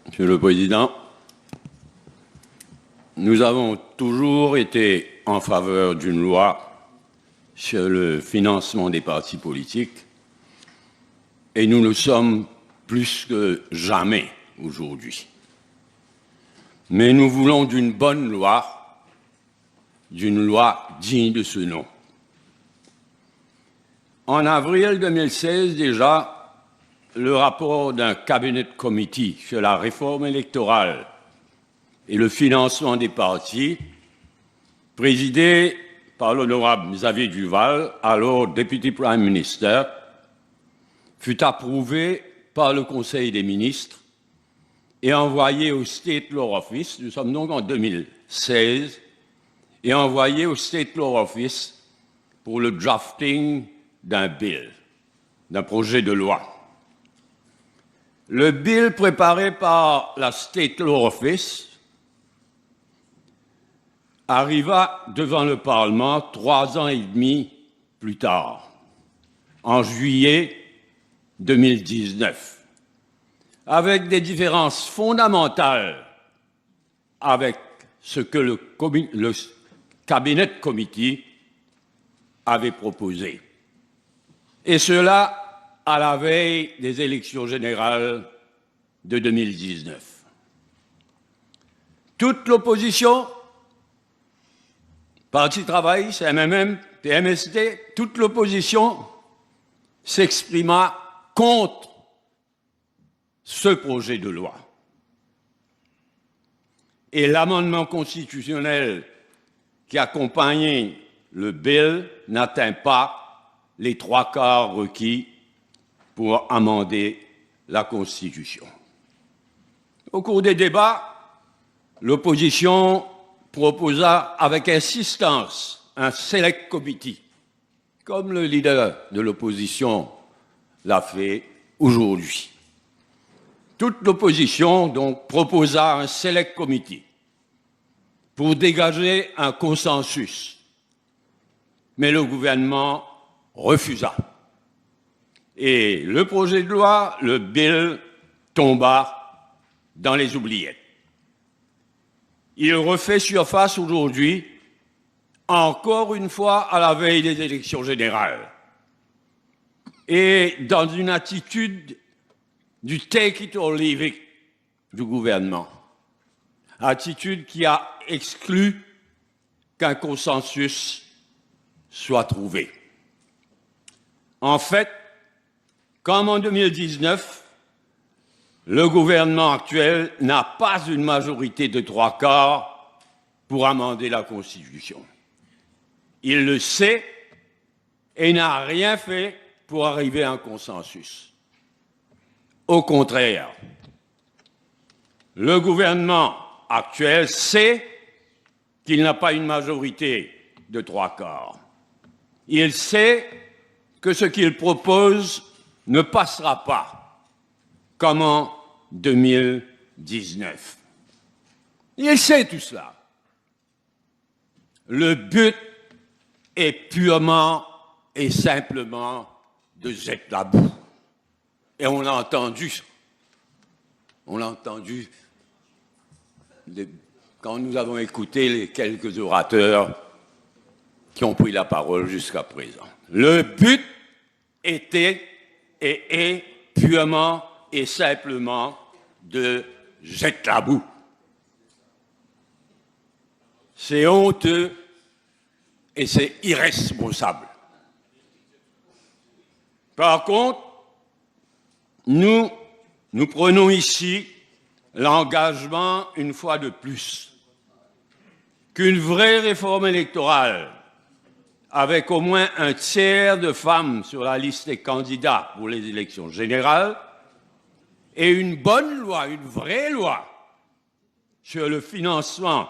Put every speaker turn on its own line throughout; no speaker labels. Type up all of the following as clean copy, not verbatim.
Monsieur le Président, nous avons toujours été en faveur d'une loi sur le financement des partis politiques et nous le sommes plus que jamais aujourd'hui. Mais nous voulons d'une bonne loi, d'une loi digne de ce nom. En avril 2016 déjà, le rapport d'un cabinet committee sur la réforme électorale et le financement des partis, présidé par l'honorable Xavier Duval, alors Deputy Prime Minister, fut approuvé par le Conseil des ministres et envoyé au State Law Office, nous sommes donc en 2016, et envoyé au State Law Office pour le drafting d'un bill, d'un projet de loi. Le bill préparé par la State Law Office arriva devant le Parlement 3 ans et demi plus tard, en juillet 2019, avec des différences fondamentales avec ce que le cabinet committee avait proposé. Et cela à la veille des élections générales de 2019. Toute l'opposition, Parti travailliste, MMM, PMSD, toute l'opposition s'exprima contre ce projet de loi. Et l'amendement constitutionnel qui accompagnait le bill n'atteint pas les 3/4 requis pour amender la Constitution. Au cours des débats, l'opposition proposa avec insistance un select committee, comme le leader de l'opposition l'a fait aujourd'hui. Toute l'opposition donc proposa un select committee pour dégager un consensus, mais le gouvernement refusa. Et le projet de loi, le bill, tomba dans les oubliettes. Il refait surface aujourd'hui, encore une fois à la veille des élections générales. Et dans une attitude du take it or leave it du gouvernement. Attitude qui a exclu qu'un consensus soit trouvé. En fait, comme en 2019, le gouvernement actuel n'a pas une majorité de 3/4 pour amender la Constitution. Il le sait et n'a rien fait pour arriver à un consensus. Au contraire, le gouvernement actuel sait qu'il n'a pas une majorité de 3/4. Il sait que ce qu'il propose ne passera pas, comme en 2019. Il sait tout cela. Le but est purement et simplement de jeter la boue. Et on l'a entendu. On l'a entendu quand nous avons écouté les quelques orateurs qui ont pris la parole jusqu'à présent. Le but était et est purement et simplement de jeter la boue. C'est honteux et c'est irresponsable. Par contre, nous prenons ici l'engagement, une fois de plus, qu'une vraie réforme électorale avec au moins un tiers de femmes sur la liste des candidats pour les élections générales, et une bonne loi, une vraie loi sur le financement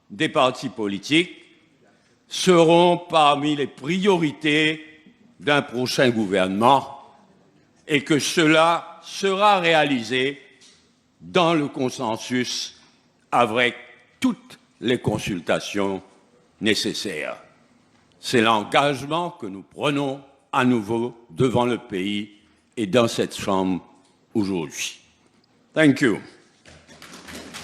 des partis politiques seront parmi les priorités d'un prochain gouvernement et que cela sera réalisé dans le consensus avec toutes les consultations nécessaires. C'est l'engagement que nous prenons à nouveau devant le pays et dans cette Chambre aujourd'hui. Thank you.